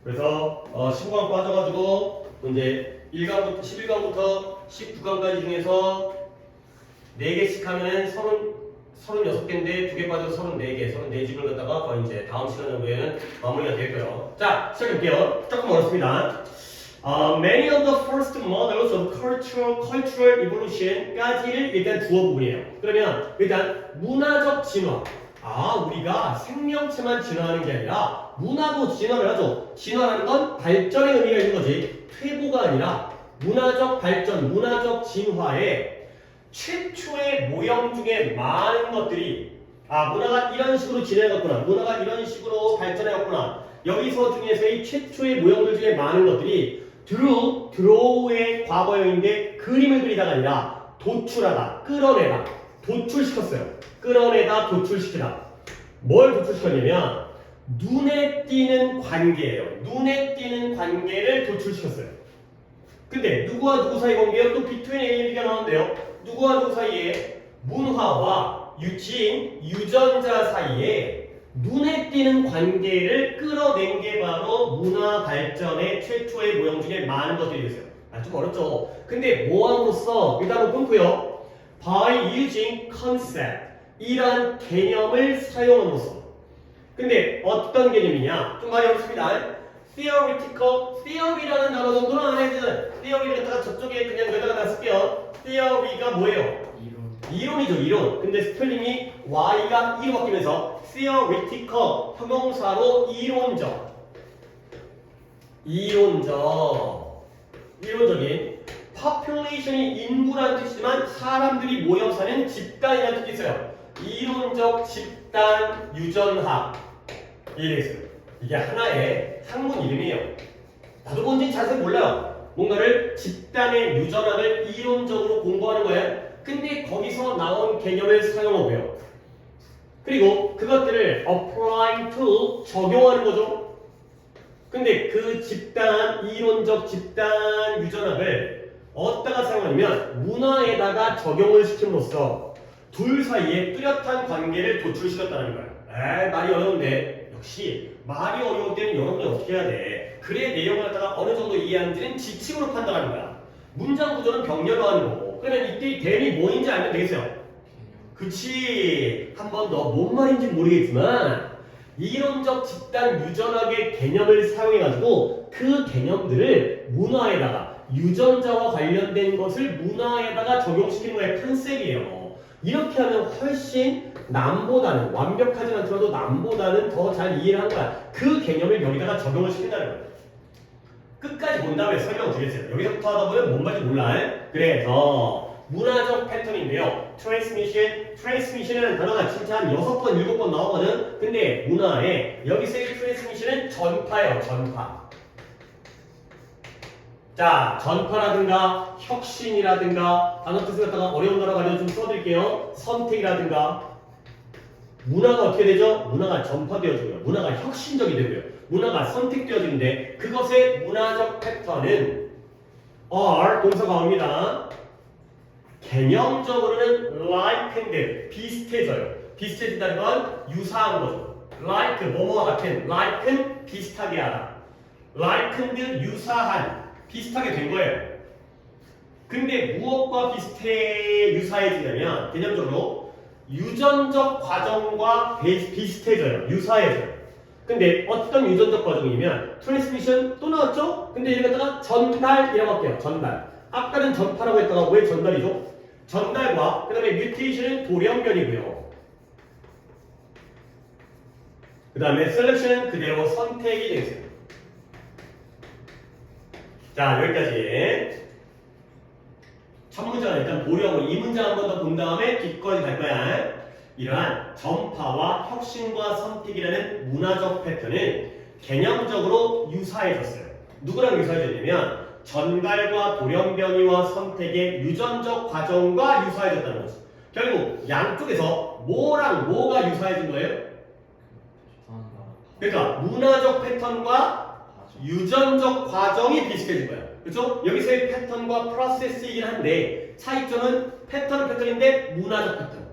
그래서 15강 빠져가지고 이제 1강부터 11강부터 19강까지 중에서 4개씩 하면은 36개인데 2개 빠져서 34개, 34집을 갖다가 거의 이제 다음 시간 정도에는 마무리가 될 거예요. 자, 시작할게요. 조금 어렵습니다. Many of the first models of cultural evolution까지를 일단 주어 부분이에요. 그러면 일단 문화적 진화. 우리가 생명체만 진화하는 게 아니라 문화도 진화를 하죠. 진화라는 건 발전의 의미가 있는 거지. 퇴보가 아니라 문화적 발전, 문화적 진화에 최초의 모형 중에 많은 것들이 문화가 이런 식으로 진화해갔구나. 문화가 이런 식으로 발전해갔구나. 여기서 중에서의 최초의 모형들 중에 많은 것들이 드로우의 과거형인데 그림을 그리다가 아니라 도출하다, 끌어내다, 도출시켰어요. 끌어내다, 도출시키다. 뭘 도출시켰냐면 눈에 띄는 관계예요. 눈에 띄는 관계를 도출시켰어요. 근데 누구와 누구 사이 관계예요? 또 between A and B가 나오는데요. 누구와 누구 사이에 문화와 유전자 사이에 눈에 띄는 관계를 끌어낸 게 바로 문화 발전의 최초의 모형 중에 많은 것들이 있어요. 좀 어렵죠? 근데 모함으로써 일단 한번 끊고요. By using concept 이란 개념을 사용함으로써. 근데 어떤 개념이냐? 좀 많이 어렵습니다. theory라는 단어 정도는 안 해도 theory를 갖다가 저쪽에 그냥 여기다가 쓸게요. theory가 뭐예요? 이론이죠, 이론. 근데 스펠링이 y가 e로 바뀌면서 theoretical 형용사로 이론적인 population이 인구라는 뜻이지만 사람들이 모여 사는 집단이라는 뜻이 있어요. 이론적 집단 유전학 이게 있어요. 이게 하나의 학문 이름이에요. 나도 뭔지 자세히 몰라요. 뭔가를 집단의 유전학을 이론적으로 공부하는 거예요. 근데 거기서 나온 개념을 사용하고요. 그리고 그것들을 applying to 적용하는 거죠. 근데 그 이론적 집단 유전학을 어디다가 사용하냐면 문화에다가 적용을 시킴으로써 둘 사이에 뚜렷한 관계를 도출시켰다는 거예요. 말이 어려운데 역시 말이 어려울 때는 여러분이 어떻게 해야 돼? 글의 내용을 갖다가 어느 정도 이해하는지는 지침으로 판단하는 거야. 문장 구조는 병렬로 하는 거고. 그러면 이때 댐이 뭐인지 알면 되겠어요? 그치. 한 번 더 뭔 말인지 모르겠지만 이론적 집단 유전학의 개념을 사용해가지고 그 개념들을 문화에다가 유전자와 관련된 것을 문화에다가 적용시키는 거의 컨셉이에요. 이렇게 하면 훨씬 남보다는 완벽하지 않더라도 남보다는 더 잘 이해를 한 거야. 그 개념을 여기다가 적용을 시킨다는 거야. 끝까지 본 다음에 설명을 드리겠어요. 여기서부터 하다 보면 뭔 말인지 몰라. 그래서 문화적 패턴인데요. 트랜스미션이라는 단어가 진짜 한 6번, 7번 나오거든. 근데 문화에 여기서의 트랜스미션은 전파예요. 전파. 자, 전파라든가 혁신이라든가 단어 뜻을 갖다가 어려운 단어 가지고 좀 써드릴게요. 선택이라든가 문화가 어떻게 되죠? 문화가 전파되어지고요. 문화가 혁신적이 되고요. 문화가 선택되어지는데 그것의 문화적 패턴은 동사가옵니다. 개념적으로는 like인데 비슷해져요. 비슷해진다는 건 유사한 거죠. like 뭐뭐와 같은, like는 비슷하게 하다. like는 유사한, 비슷하게 된 거예요. 근데 무엇과 유사해지냐면 개념적으로 유전적 과정과 비슷해져요. 유사해져요. 근데 어떤 유전적 과정이면 트랜스미션 또 나왔죠? 근데 이걸 갖다가 전달이라고 할게요. 전달. 아까는 전파라고 했다가 왜 전달이죠? 전달과 그 다음에 뮤테이션은 돌연변이고요. 그 다음에 셀렉션은 그대로 선택이 되겠어요. 자, 여기까지. 첫 문장은 일단 보려고 이 문장 한 번 더 본 다음에 뒷거리 갈 거야. 이러한 전파와 혁신과 선택이라는 문화적 패턴은 개념적으로 유사해졌어요. 누구랑 유사해졌냐면 전달과 돌연변이와 선택의 유전적 과정과 유사해졌다는 거죠. 결국 양쪽에서 뭐랑 뭐가 유사해진 거예요? 그러니까 문화적 패턴과 유전적 과정이 비슷해진 거예요. 그렇죠? 여기서의 패턴과 프로세스이긴 한데 차이점은 패턴은 패턴인데 문화적 패턴,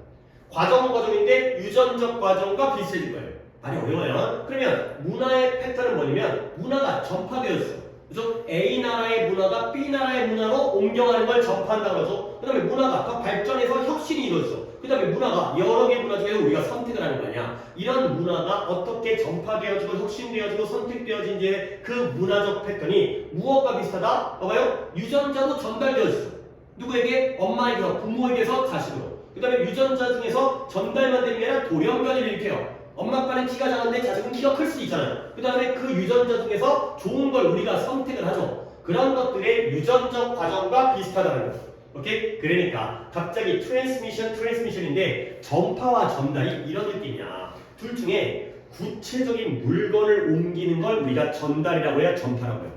과정은 과정인데 유전적 과정과 비슷해진 거예요. 많이 어려워요. 그러면 문화의 패턴은 뭐냐면 문화가 전파되어 있어. 그래서 A 나라의 문화가 B 나라의 문화로 옮겨가는 걸 전파한다고 하죠. 그 다음에 문화가 더 발전해서 혁신이 이루어져. 그 다음에 문화가 여러 개의 문화 중에서 우리가 선택을 하는 거 아니야. 이런 문화가 어떻게 전파되어지고 혁신되어지고 선택되어진지 그 문화적 패턴이 무엇과 비슷하다? 봐봐요. 유전자도 전달되어지죠. 누구에게? 엄마에게서, 부모에게서 자식으로. 그 다음에 유전자 중에서 전달만 되는 게 아니라 돌연변이를 일으켜요. 엄마 아빠는 키가 작은데 자식은 키가 클 수 있잖아요. 그 다음에 그 유전자 중에서 좋은 걸 우리가 선택을 하죠. 그런 것들의 유전적 과정과 비슷하다는 거죠. 오케이? 그러니까 갑자기 트랜스미션인데 전파와 전달이 이런 느낌이야. 둘 중에 구체적인 물건을 옮기는 걸 우리가 전달이라고 해야 전파라고 해요.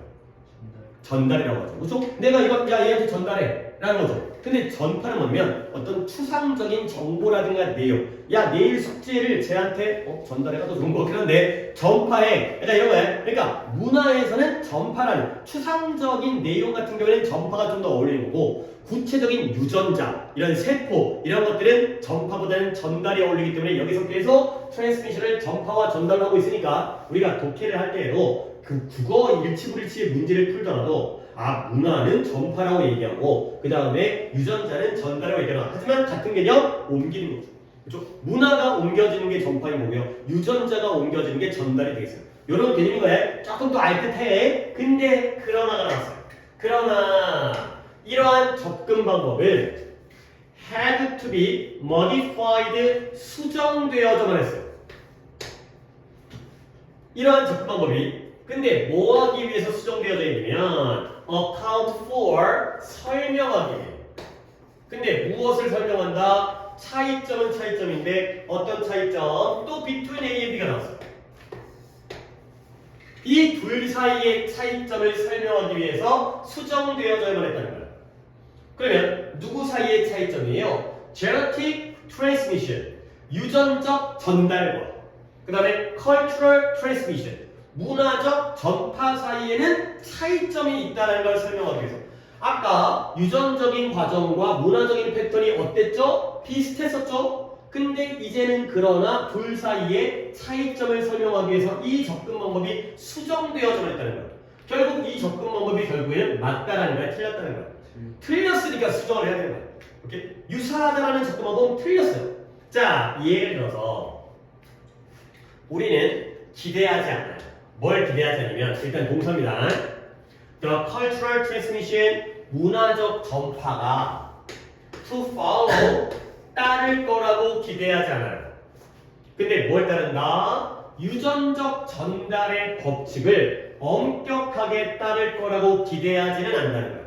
전달이라고 하죠. 그렇죠? 내가 이거 야 얘한테 전달해 라는 거죠. 근데 전파는 뭐냐면 어떤 추상적인 정보라든가 내용. 야 내일 숙제를 쟤한테 전달해가도 좋은 거 같긴 한데 전파해. 약간 이런 거예요. 그러니까 문화에서는 전파라는 추상적인 내용 같은 경우에는 전파가 좀 더 어울리는 거고 구체적인 유전자, 이런 세포 이런 것들은 전파보다는 전달이 어울리기 때문에 여기서 계속 트랜스미션을 전파와 전달을 하고 있으니까 우리가 독해를 할 때에도 그 국어 일치불일치의 문제를 풀더라도 문화는 전파라고 얘기하고 그 다음에 유전자는 전달이라고 얘기하나 하지만 같은 개념 옮기는 거죠. 그렇죠? 문화가 옮겨지는 게 전파인 거고요. 유전자가 옮겨지는 게 전달이 되겠어요. 이런 개념인 거예요. 조금 더 알듯해. 근데 그러나가 나왔어요. 그러나 이러한 접근 방법은 had to be modified 수정되어져만 했어요. 이러한 접근 방법이 근데 뭐 하기 위해서 수정되어져 있냐면 account for 설명하기 위해. 근데 무엇을 설명한다? 차이점은 차이점인데 어떤 차이점? 또 between A and B가 나왔어요. 이 둘 사이의 차이점을 설명하기 위해서 수정되어져야만 했다는 거예요. 그러면 누구 사이의 차이점이에요? genetic transmission, 유전적 전달과 그 다음에 cultural transmission, 문화적 전파 사이에는 차이점이 있다는 걸 설명하기 위해서 아까 유전적인 과정과 문화적인 패턴이 어땠죠? 비슷했었죠? 근데 이제는 그러나 둘 사이의 차이점을 설명하기 위해서 이 접근 방법이 수정되어져 있다는 거예요. 결국 이 접근 방법이 결국에는 맞다라는 거야, 틀렸다는 거야. 틀렸으니까 수정을 해야 되는 거야. 오케이? 유사하다라는 접근 방법은 틀렸어요. 자, 예를 들어서 우리는 기대하지 않아요. 뭘 기대하지 않으면 일단 동사입니다. The cultural transmission, 문화적 전파가 to follow, 따를 거라고 기대하지 않아요. 근데 뭘 따른다? 유전적 전달의 법칙을 엄격하게 따를 거라고 기대하지는 않는다는 거예요.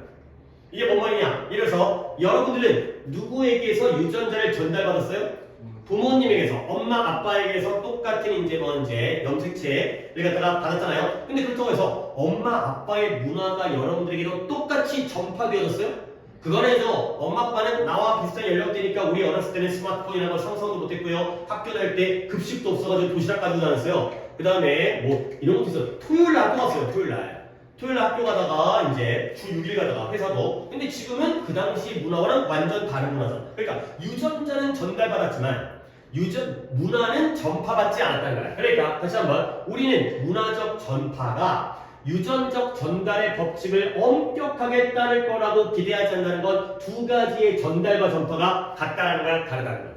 이게 뭔 말이냐? 예를 들어서 여러분들은 누구에게서 유전자를 전달받았어요? 부모님에게서, 엄마, 아빠에게서 똑같은 이제 염색체를 갖다가 받았잖아요. 근데 그렇다고 해서 엄마, 아빠의 문화가 여러분들에게도 똑같이 전파되어졌어요? 그거는요, 엄마, 아빠는 나와 비슷한 연령대니까 우리 어렸을 때는 스마트폰이라는 걸 상상도 못했고요. 학교 다닐 때 급식도 없어가지고 도시락 가지고 다녔어요. 그 다음에 뭐 이런 것도 있어요. 토요일날 학교 갔어요, 토요일날. 토요일 학교 가다가 이제 주 6일 가다가 회사도. 근데 지금은 그 당시 문화와는 완전 다른 문화죠. 그러니까 유전자는 전달받았지만 문화는 전파받지 않았다는 거야. 그러니까 다시 한번 우리는 문화적 전파가 유전적 전달의 법칙을 엄격하게 따를 거라고 기대하지 않는다는 건 두 가지의 전달과 전파가 같다는 거야, 다르다는 거야.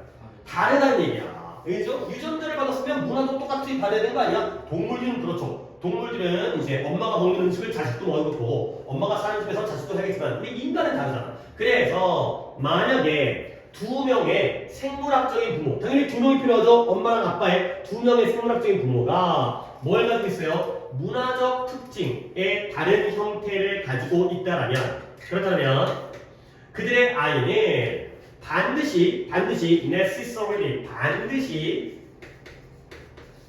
다르다는 얘기야. 그죠? 유전자를 받았으면 문화도 똑같이 받아야 되는 거 아니야? 동물들은 그렇죠. 동물들은 이제 엄마가 먹는 음식을 자식도 먹을 거고 엄마가 사는 집에서 자식도 하겠지만 우리 인간은 다르잖아. 그래서 만약에 두 명의 생물학적인 부모, 당연히 두 명이 필요하죠. 엄마랑 아빠의 두 명의 생물학적인 부모가 뭘 가지고 있어요? 문화적 특징의 다른 형태를 가지고 있다라면, 그렇다면 그들의 아이는 반드시 necessarily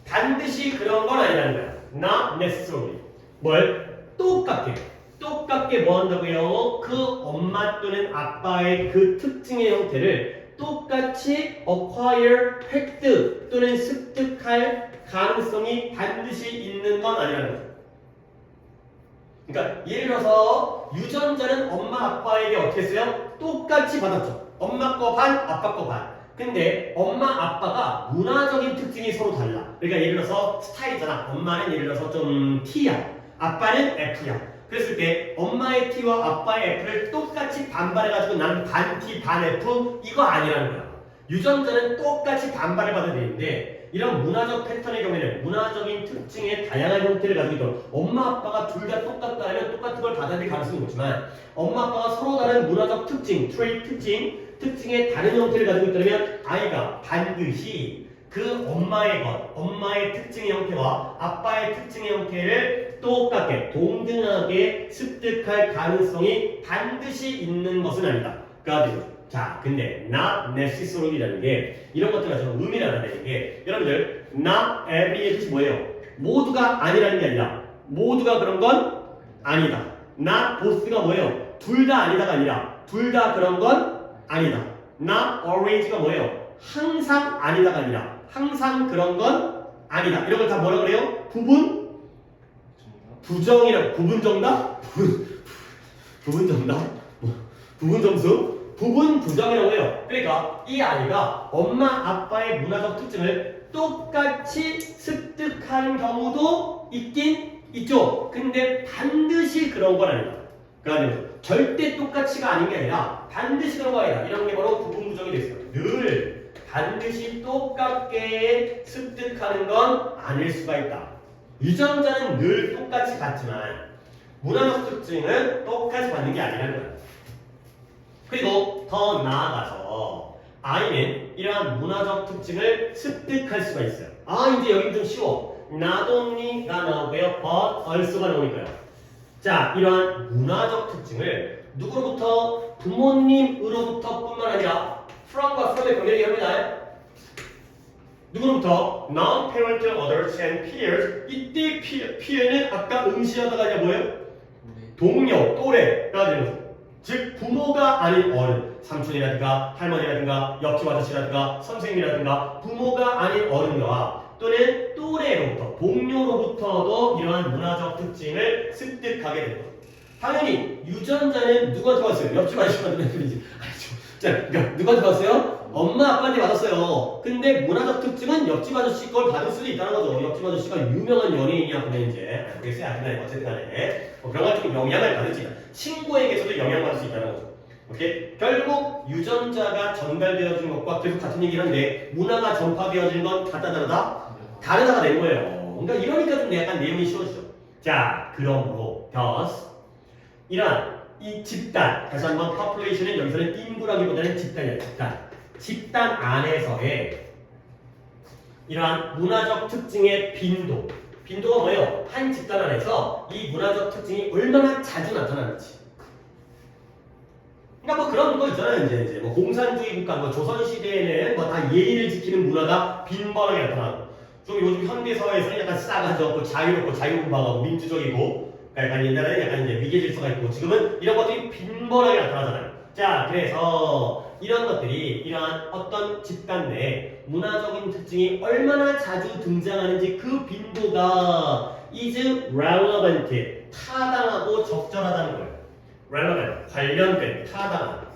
반드시 그런 건 아니라는 거야. Not necessarily. 뭘? 똑같게 뭐 한다고요? 그 엄마 또는 아빠의 그 특징의 형태를 똑같이 acquire, 획득 또는 습득할 가능성이 반드시 있는 건 아니라는 거죠. 그러니까 예를 들어서 유전자는 엄마 아빠에게 어떻게 했어요? 똑같이 받았죠. 엄마 거 반, 아빠 거 반. 근데 엄마 아빠가 문화적인 특징이 서로 달라. 그러니까 예를 들어서 스타일이잖아. 엄마는 예를 들어서 좀 T야. 아빠는 F야. 그랬을 때 엄마의 T와 아빠의 F를 똑같이 반발해가지고 나는 반 T 반 F 이거 아니라는 거야. 유전자는 똑같이 반발을 받아야 되는데 이런 문화적 패턴의 경우에는 문화적인 특징의 다양한 형태를 가지고 있도록 엄마 아빠가 둘 다 똑같다 하면 똑같은 걸 받아들일 가능성이 높지만 엄마 아빠가 서로 다른 문화적 특징, 트레이트 특징의 다른 형태를 가지고 있다면 아이가 반드시 그 엄마의 것, 엄마의 특징의 형태와 아빠의 특징의 형태를 똑같게 동등하게 습득할 가능성이 반드시 있는 것은 아니다. 그러니까 자, 근데 not necessarly라는 게 이런 것들 가지고 의미를 알아내는 게 여러분들 not every의 뜻이 뭐예요? 모두가 아니라는 게 아니라 모두가 그런 건 아니다. not both가 뭐예요? 둘 다 아니다가 아니라 둘 다 그런 건 아니다. not always가 뭐예요? 항상 아니다가 아니라 항상 그런 건 아니다. 이런 걸 다 뭐라 그래요? 부분? 부정이라고. 부분 정답? 부분 정답? 부분 점수? 부분 부정이라고 해요. 그러니까 이 아이가 엄마 아빠의 문화적 특징을 똑같이 습득하는 경우도 있긴 있죠. 근데 반드시 그런 건 아니다. 그러니까 절대 똑같이가 아닌 게 아니라 반드시 그런 거 아니다. 이런 게 바로 부분 부정이 됐어요. 늘 반드시 똑같게 습득하는 건 아닐 수가 있다. 유전자는 늘 똑같이 받지만 문화적 특징은 똑같이 받는 게 아니라는 거야. 그리고 더 나아가서 아이는 이러한 문화적 특징을 습득할 수가 있어요. 아, 이제 여기 좀 쉬워. not only가 나오고요, but also가 나오니까요. 자, 이러한 문화적 특징을 누구로부터? 부모님으로부터 뿐만 아니라 from과 from의 병렬이 합니다. 누구로부터? non-parental others and peers. 이때 peer는 아까 응시하다가 이제 뭐예요? 동료, 또래가 되는 거죠. 즉 부모가 아닌 어른, 삼촌이라든가 할머니라든가 옆집 아저씨라든가 선생님이라든가 부모가 아닌 어른과 또는 또래로부터, 동료로부터도 이러한 문화적 특징을 습득하게 됩니다. 당연히 유전자는 누구한테 왔어요? 옆집 아저씨한테 뿐이지. 자, 그러니까 누구한테 왔어요? 엄마 아빠한테 받았어요. 근데 문화적 특징은 옆집 아저씨 걸 받을 수도 있다는 거죠. 옆집 아저씨가 유명한 연예인이야, 근데 이제 모르겠어요. 하여튼 어쨌든 간에 그런 것 좀 영향을 받을지 친구에게서도 영향받을 수 있다는 거죠. 오케이? 결국 유전자가 전달되어진 것과 계속 같은 얘기를 하는데 문화가 전파되어진 건 같다 다르다? 다르다가 된 거예요. 그러니까 이러니까 좀 약간 내용이 쉬워지죠. 자, 그러므로 thus 이러한 이 집단, 다시 한번 population은 여기서는 인구라기보다는 집단이야. 집단 안에서의 이러한 문화적 특징의 빈도가 뭐예요? 한 집단 안에서 이 문화적 특징이 얼마나 자주 나타나는지. 그러니까 뭐 그런 거 있잖아요. 이제 뭐 공산주의 국가, 뭐 조선 시대에는 뭐 다 예의를 지키는 문화가 빈번하게 나타나고, 좀 요즘 현대 사회에서는 약간 싸가지없고 자유롭고 자유분방하고 민주적이고, 약간 옛날에는 약간 이제 위계 질서가 있고, 지금은 이런 것들이 빈번하게 나타나잖아요. 자, 그래서 이런 것들이 이러한 어떤 집단 내에 문화적인 특징이 얼마나 자주 등장하는지 그 빈도가 is relevant, 타당하고 적절하다는 거예요. relevant, 관련된, 타당한.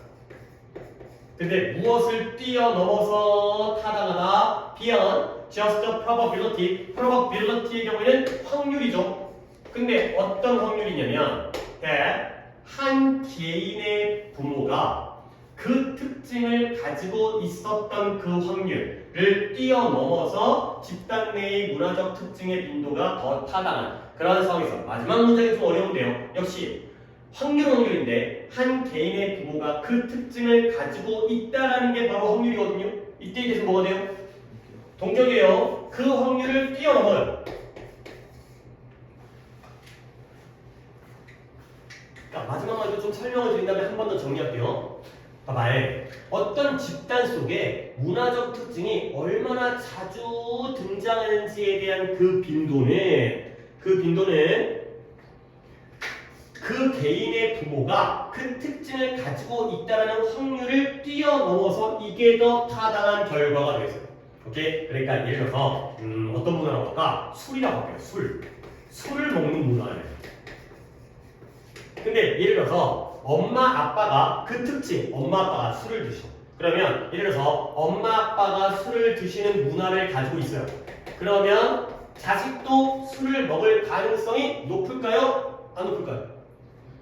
근데 무엇을 뛰어넘어서 타당하다? beyond just the probability. probability의 경우에는 확률이죠. 근데 어떤 확률이냐면 that 한 개인의 부모가 그 특징을 가지고 있었던 그 확률을 뛰어넘어서 집단 내의 문화적 특징의 빈도가 더 타당한 그런 상황에서 마지막 문장이 좀 어려운데요. 역시 확률인데 한 개인의 부모가 그 특징을 가지고 있다라는 게 바로 확률이거든요. 이때에 대해서 뭐가 돼요? 동격이에요. 그 확률을 뛰어넘어요. 마지막 말도 좀 설명을 드린 다음에 한 번 더 정리할게요. 봐봐요. 어떤 집단 속에 문화적 특징이 얼마나 자주 등장하는지에 대한 그 빈도는 그 개인의 부모가 그 특징을 가지고 있다는 확률을 뛰어넘어서 이게 더 타당한 결과가 되겠어요. 오케이? 그러니까 예를 들어서 어떤 문화라고 할까? 술이라고 할게요. 술을 먹는 문화예요. 근데 예를 들어서 엄마 아빠가 그 특징, 엄마 아빠가 술을 드셔. 그러면 예를 들어서 엄마 아빠가 술을 드시는 문화를 가지고 있어요. 그러면 자식도 술을 먹을 가능성이 높을까요? 안 높을까요?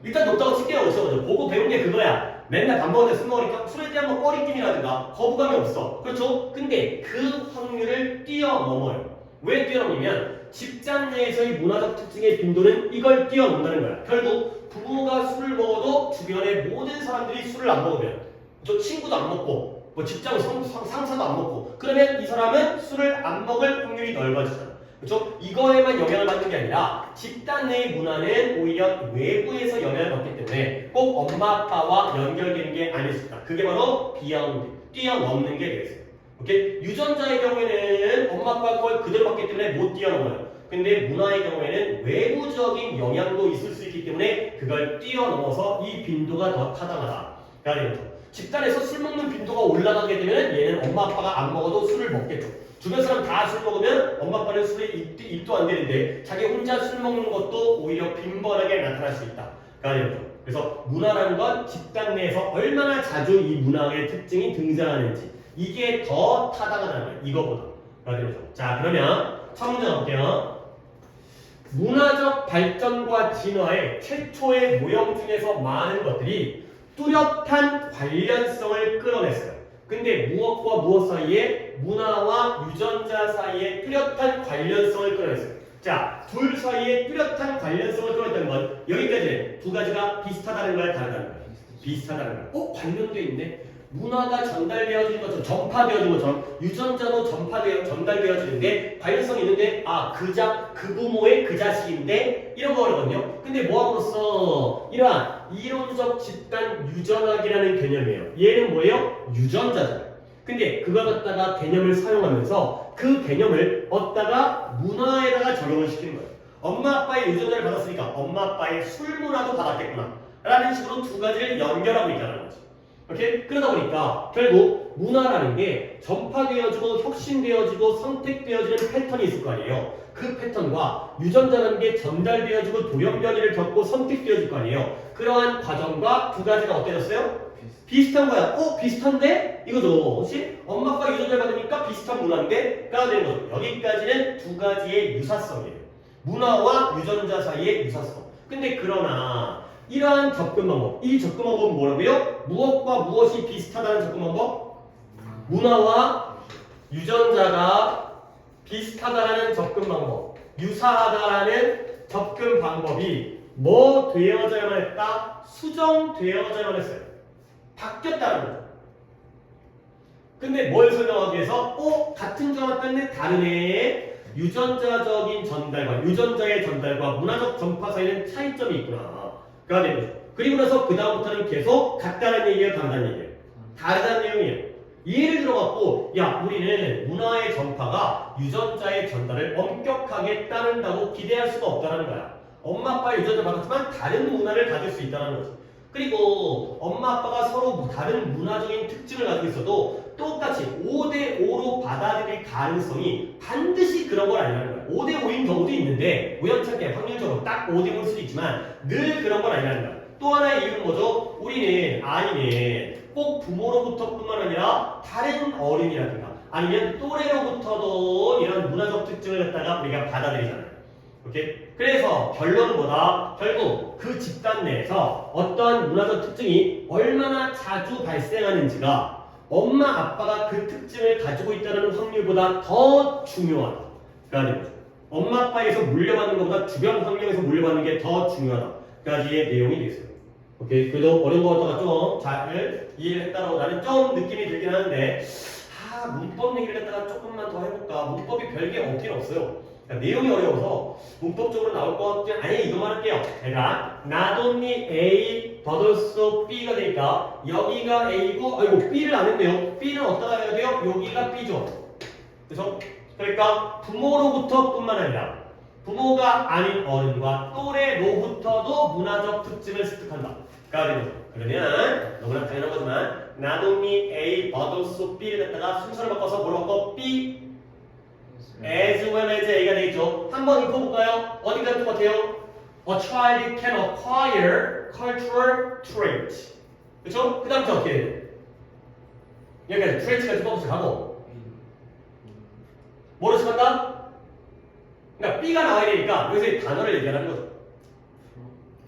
일단 높다고 칠게요. 그렇죠? 보고 배운 게 그거야. 맨날 밥 먹을 때 술 먹으니까 술에 대한 뭐 꺼리낌이라든가 거부감이 없어. 그렇죠? 근데 그 확률을 뛰어넘어요. 왜 뛰어넘으면 집단 내에서의 문화적 특징의 빈도는 이걸 뛰어넘는다는 거야. 결국 부모가 술을 먹어도 주변의 모든 사람들이 술을 안 먹으면 저 친구도 안 먹고 뭐 직장 상사도 안 먹고 그러면 이 사람은 술을 안 먹을 확률이 넓어지잖아. 그렇죠? 이거에만 영향을 받는 게 아니라 집단 내의 문화는 오히려 외부에서 영향을 받기 때문에 꼭 엄마 아빠와 연결되는 게 아닐 수 있다. 그게 바로 뛰어넘는 게 되겠어요. 오케이? 유전자의 경우에는 엄마 아빠 걸 그대로 받기 때문에 못 뛰어넘어요. 근데 문화의 경우에는 외부적인 영향도 있을 수 있기 때문에 그걸 뛰어넘어서 이 빈도가 더 타당하다. 그러니까 집단에서 술 먹는 빈도가 올라가게 되면 얘는 엄마 아빠가 안 먹어도 술을 먹겠죠. 주변 사람 다 술 먹으면 엄마 아빠는 술에 입도 안 되는데 자기 혼자 술 먹는 것도 오히려 빈번하게 나타날 수 있다. 그래서 문화라는 건 집단 내에서 얼마나 자주 이 문화의 특징이 등장하는지 이게 더 타당하다는 거예요. 이거보다. 자, 그러면 첫 문제 가볼게요. 문화적 발전과 진화의 최초의 모형 중에서 많은 것들이 뚜렷한 관련성을 끌어냈어요. 근데 무엇과 무엇 사이에 문화와 유전자 사이에 뚜렷한 관련성을 끌어냈어요. 자, 둘 사이에 뚜렷한 관련성을 끌어냈다는 건 여기까지 두 가지가 비슷하다는 거야, 다르다는 거야? 비슷하다는 거야. 관련돼 있네. 문화가 전달되어지는 것처럼 전파되어지는 것처럼 유전자도 전달되어지는데 관련성이 있는데 그 부모의 그 자식인데 이런 거거든요. 근데 뭐함으로써 이러한 이론적 집단 유전학이라는 개념이에요. 얘는 뭐예요? 유전자잖아요. 근데 그걸 갖다가 개념을 사용하면서 그 개념을 얻다가 문화에다가 적용을 시키는 거예요. 엄마 아빠의 유전자를 받았으니까 엄마 아빠의 술 문화도 받았겠구나 라는 식으로 두 가지를 연결하고 있다는 거죠. 오케이? 그러다 보니까 결국 문화라는 게 전파되어지고 혁신되어지고 선택되어지는 패턴이 있을 거 아니에요. 그 패턴과 유전자라는 게 전달되어지고 돌연변이를 겪고 선택되어질 거 아니에요. 그러한 과정과 두 가지가 어때졌어요? 비슷한 거야. 비슷한데? 이거죠. 그렇지? 엄마 아빠 유전자를 받으니까 비슷한 문화인데 까야 되는 거죠. 여기까지는 두 가지의 유사성이에요. 문화와 유전자 사이의 유사성. 근데 그러나 이러한 접근 방법, 이 접근 방법은 뭐라고요? 무엇과 무엇이 비슷하다는 접근 방법? 문화와 유전자가 비슷하다는 접근 방법, 유사하다라는 접근 방법이 뭐 되어져야만 했다? 수정되어져야만 했어요. 바뀌었다는 거죠. 근데 뭘 설명하기 위해서? 같은 줄 알았는데 다르네. 유전자적인 전달과 유전자의 전달과 문화적 전파 사이에는 차이점이 있구나. 가 되는 거죠. 그리고 나서 그 다음부터는 계속 같다는 얘기예요, 다르다는 얘기예요? 다르다는 내용이에요. 예를 들어갖고 우리는 문화의 전파가 유전자의 전달을 엄격하게 따른다고 기대할 수가 없다는 거야. 엄마 아빠의 유전자를 받았지만 다른 문화를 가질 수 있다는 거지. 그리고 엄마 아빠가 서로 다른 문화적인 특징을 가지고 있어도 똑같이 5대5로 받아들일 가능성이 반드시 그런 건 아니라는 거야. 5대5인 경우도 있는데 우연찮게 확률적으로 딱 5대5일 수도 있지만 늘 그런 건 아니라는 거야. 또 하나의 이유는 뭐죠? 우리는 꼭 부모로부터 뿐만 아니라 다른 어른이라든가 아니면 또래로부터도 이런 문화적 특징을 갖다가 우리가 받아들이잖아요. 오케이? 그래서 결론은 뭐다? 결국 그 집단 내에서 어떠한 문화적 특징이 얼마나 자주 발생하는지가 엄마 아빠가 그 특징을 가지고 있다는 확률보다 더 중요하다. 그러니까 엄마 아빠에서 물려받는 것보다 주변 환경에서 물려받는 게 더 중요하다. 까지의 내용이 되겠어요. 오케이? 그래도 어려운 거 갖다가 좀 잘 이해했다라고 나는 좀 느낌이 들긴 하는데 문법 얘기를 갖다가 조금만 더 해볼까? 문법이 별게 없긴 없어요. 그러니까 내용이 어려워서 문법적으로 나올 것 같지 아니 이것만 할게요. 제가 not only A but also B가 되니까 여기가 A고 B를 안 했네요. B는 어디다가 해야 돼요? 여기가 B죠. 그래서 그러니까 부모로부터 뿐만 아니라 부모가 아닌 어른과 또래로부터도 문화적 특징을 습득한다. 그러면 너무나 당연한 거지만 not only A but also B를 갖다가 순서를 바꿔서 뭐로 바꿔? B as well as A가 되겠죠. 한번 읽어볼까요? 어디까지 똑같아요? A child can acquire cultural traits. 그렇죠? 그 다음부터 어떻게 해요? 여기까지 프렌치까지 뽑아서 하고 뭐로 시작한다? 그러니까 B가 나와야 되니까 여기서 이 단어를 얘기하는 거죠.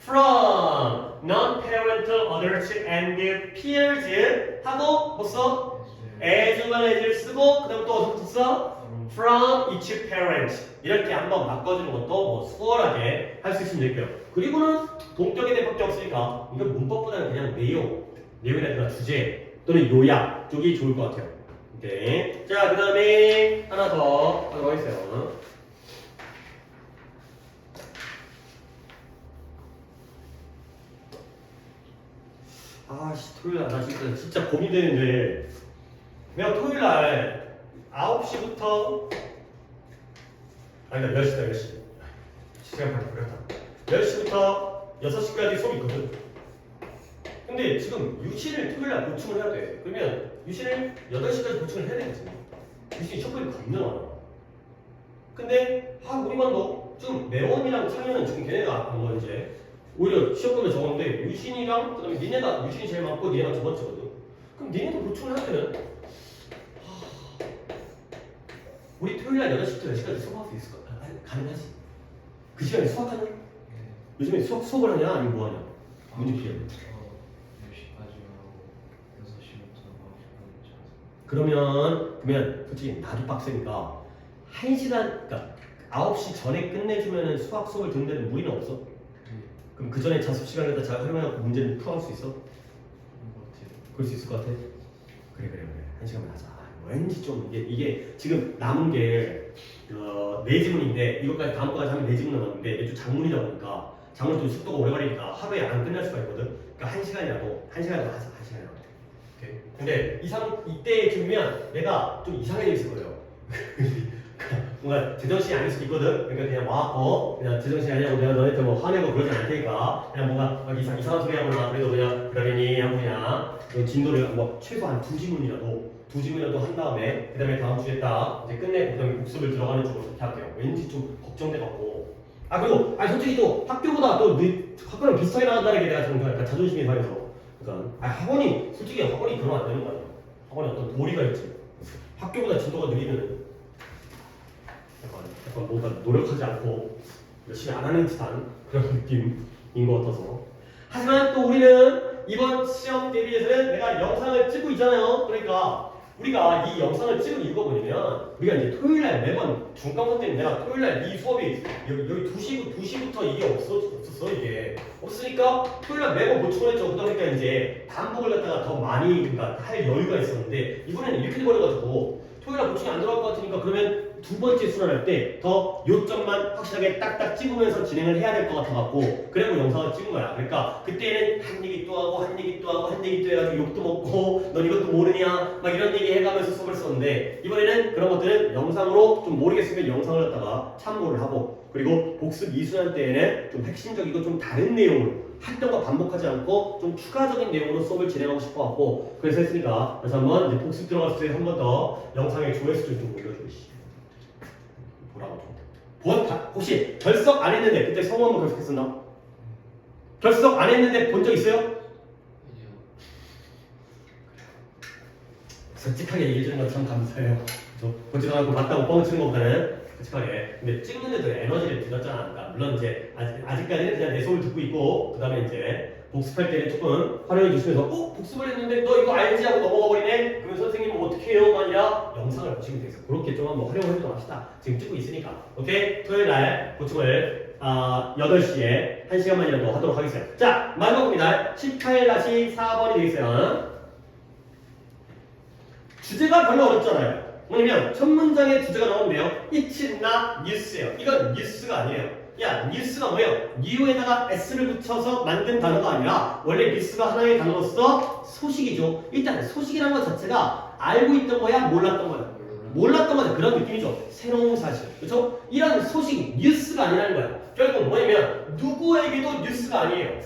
From non-parental adults and their peers 하고 벌써 as well as를 쓰고 그 다음 또 어디부터 써? From each parent 이렇게 한번 바꿔주는 것도 뭐 수월하게 할 수 있으면 되고요. 그리고는 동격에 대한 밖에 없으니까 이건 문법보다는 그냥 내용이라든가 주제 또는 요약 쪽이 좋을 것 같아요. 오케이. 자, 그 다음에 하나 더 하도록 하겠어요. 아씨, 토요일날 나 진짜 고민되는데 내가 토요일날 9시부터 아니다 10시다 시간 많이 걸렸다 10시부터 6시까지 수업이 있거든. 근데 지금 유신을 토요일날 보충을 해야 돼. 그러면 유신을 8시까지 보충을 해야 되거든. 유신이 셔플이 겁나 많아. 근데 우리 반도 좀 매원이랑 창현은 지금 걔네가 뭐 이제 오히려 시험 보면 적었는데 유신이랑 그다음에 니네가 유신이 제일 많고 니네가 두 번째거든. 그럼 니네도 보충을 하면은 우리 토요일날 8시부터 10시까지 수업할 수 있을 것 같아. 가능하지? 그 시간에 수학하냐? 요즘에 수업을 하냐? 아니면 뭐 하냐? 문제 피해. 10시까지 하고 6시부터 9시까지. 그러면 솔직히 나도 빡세니까 1시간, 그러니까 9시 전에 끝내주면은 수학 수업을 듣는 데는 무리는 없어? 그럼 그 전에 자습 시간에다 잘 활용해서 문제를 풀어갈 수 있어? 그럴 수 있을 것 같아? 그래. 1시간만 하자. 왠지 좀 이게 지금 남은 게 4지문인데 이것까지 다음 거까지 하면 4지문 남았는데 이게 좀 장문이다 보니까 장문 좀 속도가 오래 걸리니까 하루에 안 끝날 수가 있거든. 그러니까 1시간이라도 하자. 1시간이라도. 오케이. 근데 이때 들으면 내가 좀 이상해져 있을 거예요. 뭔가 제정신이 아닐 수도 있거든. 그러니까 그냥 그냥 제정신이 아니라고 내가 너네한테 뭐 화내고 그러지 않을 테니까 그냥 뭔가 막 이상한 소리 하거나 그래도 그냥 그러려니 하고 그냥 진도를 뭐 최소 한 2지문이라도 한 다음에 그 다음에 다음 주에 딱 이제 끝내고 그 다음에 복습을 들어가는 쪽으로 그렇게 할게요. 왠지 좀 걱정돼갖고 그리고 솔직히 또 학교보다 또 학교랑 비슷하게 나간다는 게 내가 좀 약간 자존심이 상해서 그러니까 학원이 그러면 안 되는 거 아니야. 학원에 어떤 도리가 있지. 학교보다 진도가 느리면 약간 뭔가 노력하지 않고 열심히 안 하는 듯한 그런 느낌인 것 같아서. 하지만 또 우리는 이번 시험 대비해서는 내가 영상을 찍고 있잖아요. 그러니까 우리가 이 영상을 찍은 이유가 뭐냐면 우리가 이제 토요일날 매번 중간 선생님 내가 토요일날 이 수업이 여기 2시부터 이게 없었어 이게 없으니까 토요일날 매번 보충을 했죠. 그러다 보니까 이제 반복을 갖다가 더 많이 그러니까 할 여유가 있었는데 이번에는 이렇게 돼버려가지고 토요일날 보충이 안 들어갈 것 같으니까 그러면 두 번째 수련할 때 더 요점만 확실하게 딱딱 찍으면서 진행을 해야 될 것 같아갖고 그리고 영상을 찍은 거야. 그러니까 그때는 한 얘기 또 하고 한 얘기 또 해가지고 욕도 먹고 넌 이것도 모르냐 막 이런 얘기 해가면서 수업을 썼는데 이번에는 그런 것들은 영상으로 좀 모르겠으면 영상을 갖다가 참고를 하고 그리고 복습 2수련 때에는 좀 핵심적이고 좀 다른 내용으로 했던 거 반복하지 않고 좀 추가적인 내용으로 수업을 진행하고 싶어갖고 그래서 했으니까 그래서 한번 이제 복습 들어갔을 때 한 번 더 영상의 조회수를 좀 올려줘. 보라고 혹시 결석 안 했는데 그때 성우 한번 결석했었나? 결석 안 했는데 본 적 있어요? 솔직하게 얘기해주는 건 참 감사해요. 보지도 않고 맞다고 뻥치는 것보다는 솔직하게. 근데 찍는데도 에너지를 들였잖아. 그러니까 물론 이제 아직까지는 그냥 내 수업을 듣고 있고 그 다음에 이제 복습할 때는 조금 활용해 주시면서 복습을 했는데 너 이거 알지? 하고 넘어가 버리네? 그러면 선생님은 어떻게 해요? 아니라 영상을 보시면 되겠어요. 그렇게 좀 한번 활용을 해보도록 합시다. 지금 찍고 있으니까. 오케이? 토요일날 보충을 8시에 1시간만이라도 하도록 하겠습니다. 자, 마지막 겁니다. 18-4번이 되겠어요. 주제가 별로 어렵잖아요. 뭐냐면 첫 문장에 주제가 나오는데요. It's not news예요. 이건 뉴스가 아니에요. 야, 뉴스가 뭐예요? new에다가 s를 붙여서 만든 단어가 아니라 원래 뉴스가 하나의 단어로서 소식이죠. 일단 소식이라는 것 자체가 알고 있던 거야? 몰랐던 거야? 몰랐던 거야. 그런 느낌이죠. 새로운 사실. 그렇죠? 이런 소식이 뉴스가 아니라는 거야. 결국 뭐냐면 누구에게도 뉴스가 아니에요.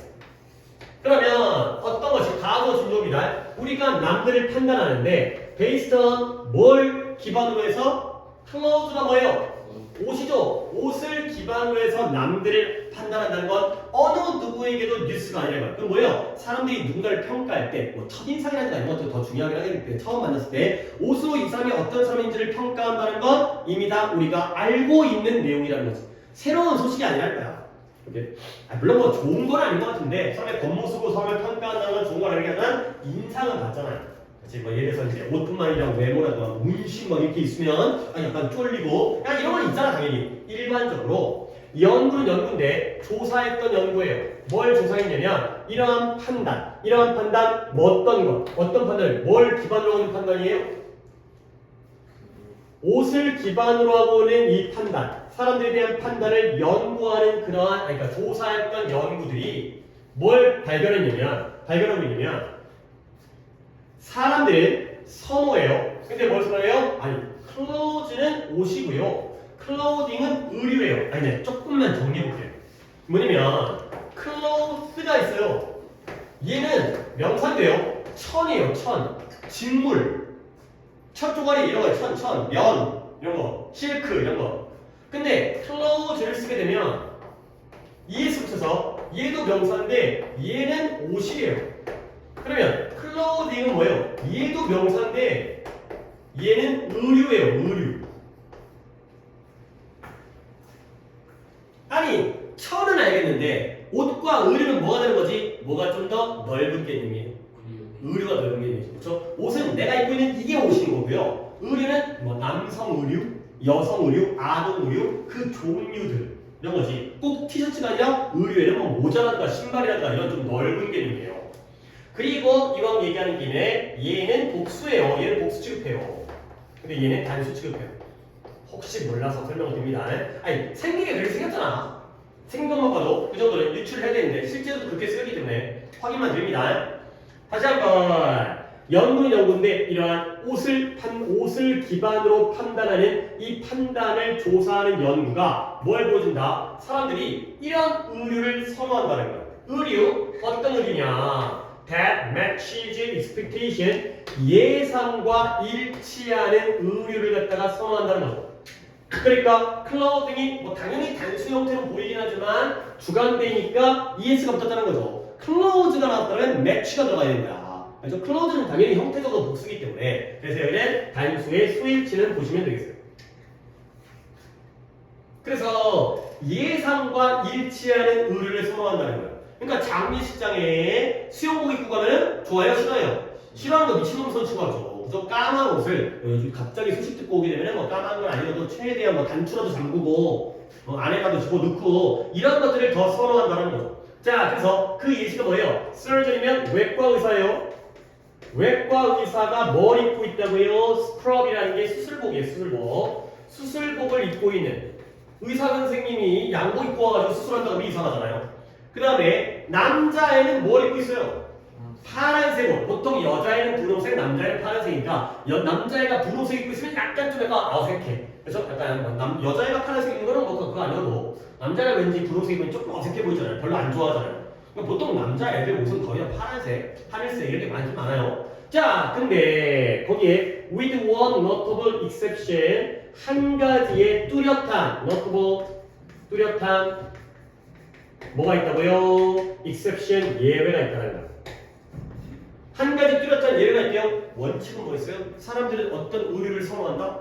그러면 어떤 것이 과거 진조입니다. 우리가 남들을 판단하는데 based on 뭘 기반으로 해서 클로즈가 뭐예요? 옷이죠. 옷을 기반으로 해서 남들을 판단한다는 건 어느 누구에게도 뉴스가 아니라고요. 그럼 뭐예요? 사람들이 누군가를 평가할 때, 뭐 첫인상이라든가 이런 것도 더 중요하긴 하겠는데 처음 만났을 때 옷으로 이 사람이 어떤 사람인지를 평가한다는 건 이미 다 우리가 알고 있는 내용이라는 거지. 새로운 소식이 아니랄 거야. 이렇게. 물론 뭐 좋은 건 아닌 것 같은데 사람의 겉모습으로 사람을 평가한다는 건 좋은 건 아니겠지만 인상은 같잖아요. 뭐 예를 들어서 이제 옷뿐만 아니라 외모라든가 문신 막 이렇게 있으면 약간 쫄리고 야 이런 건 있잖아 당연히. 일반적으로 연구는 연구인데 조사했던 연구예요. 뭘 조사했냐면 이러한 판단 뭐 어떤 판단을 뭘 기반으로 하는 판단이에요? 옷을 기반으로 하고 있는 이 판단, 사람들에 대한 판단을 연구하는 그러한 그러니까 조사했던 연구들이 뭘 발견하고 있냐면 사람들은 선호해요. 근데 뭘 선호해요? 아니, 클로즈는 옷이고요. 클로딩은 의류예요. 아니, 조금만 정리해볼게요. 뭐냐면 클로스가 있어요. 얘는 명사인데요. 천이에요. 천. 직물. 천 조가리 이런 거, 천, 면 이런 거, 실크 이런 거. 근데 클로즈를 쓰게 되면 ES 붙여서 얘도 명사인데 얘는 옷이에요. 그러면 클로딩은 뭐예요? 얘도 명사인데 얘는 의류예요. 의류. 아니 천은 알겠는데 옷과 의류는 뭐가 되는 거지? 뭐가 좀 더 넓은 개념이에요. 의류가 넓은 개념이죠. 그렇죠? 옷은 내가 입고 있는 이게 옷인 거고요. 의류는 뭐 남성 의류, 여성 의류, 아동 의류 그 종류들 이런 거지. 꼭 티셔츠가 아니라 의류에는 뭐 모자라든가 신발이라든가 이런 좀 넓은 개념이에요. 그리고 이왕 얘기하는 김에 얘는 복수예요. 얘는 복수 취급해요. 근데 얘는 단수 취급해요. 혹시 몰라서 설명을 드립니다. 아니 생긴 게 그렇게 생겼잖아. 생긴 것만 봐도 그 정도는 유출해야 되는데 실제로도 그렇게 쓰기 때문에 확인만 드립니다. 다시 한번 연구는 연구인데 이러한 옷을 기반으로 판단하는 이 판단을 조사하는 연구가 뭘 보여준다? 사람들이 이런 의류를 선호한다는 거야. 의류 어떤 의류냐? That matches expectation 예상과 일치하는 의류를 갖다가 선호한다는 거죠. 그러니까 클로딩이 뭐 당연히 단수 형태로 보이긴 하지만 주관되니까 ES가 붙었다는 거죠. 클로즈가 나왔다면 매치가 들어가야 되는 거야. 그래서 클로즈는 당연히 형태적으로 복수기 때문에 그래서 여기는 단수의 수일치는 보시면 되겠어요. 그래서 예상과 일치하는 의류를 선호한다는 거예요. 그러니까 장례식장에 수영복 입고 가면 좋아요? 싫어요? 싫어하는 거 미친놈 손 치고 하죠. 그래서 까만 옷을 요즘 갑자기 소식 듣고 오게 되면 뭐 까만 건 아니어도 최대한 뭐 단추라도 잠그고 안에라도 집어넣고 이런 것들을 더 선호한다는 거죠. 자, 그래서 그 예시가 뭐예요? surgeon이면 외과 의사예요. 외과 의사가 뭘 입고 있다고요? 스크럽이라는 게 수술복이에요. 수술복. 수술복을 입고 있는 의사 선생님이 양복 입고 와가지고 수술한다고 하면 이상하잖아요. 그 다음에 남자애는 뭘 입고 있어요? 파란색 옷. 보통 여자애는 분홍색, 남자애는 파란색이니까 남자애가 분홍색 입고 있으면 약간 좀 약간 어색해. 그래서 약간 여자애가 파란색 입는 거는 뭐 그거 아니어도 남자가 왠지 분홍색 입으면 조금 어색해 보이잖아요. 별로 안 좋아하잖아요. 그러니까 보통 남자애들 옷은 거의 다 파란색, 하늘색 이렇게 많아요. 자, 근데 거기에 with one notable exception 한 가지의 뚜렷한 뚜렷한 뭐가 있다고요? exception 예외가 있다는 거예요. 한 가지 뚜렷한 예외가 있대요. 원칙은 뭐였어요? 사람들은 어떤 의류를 선호한다?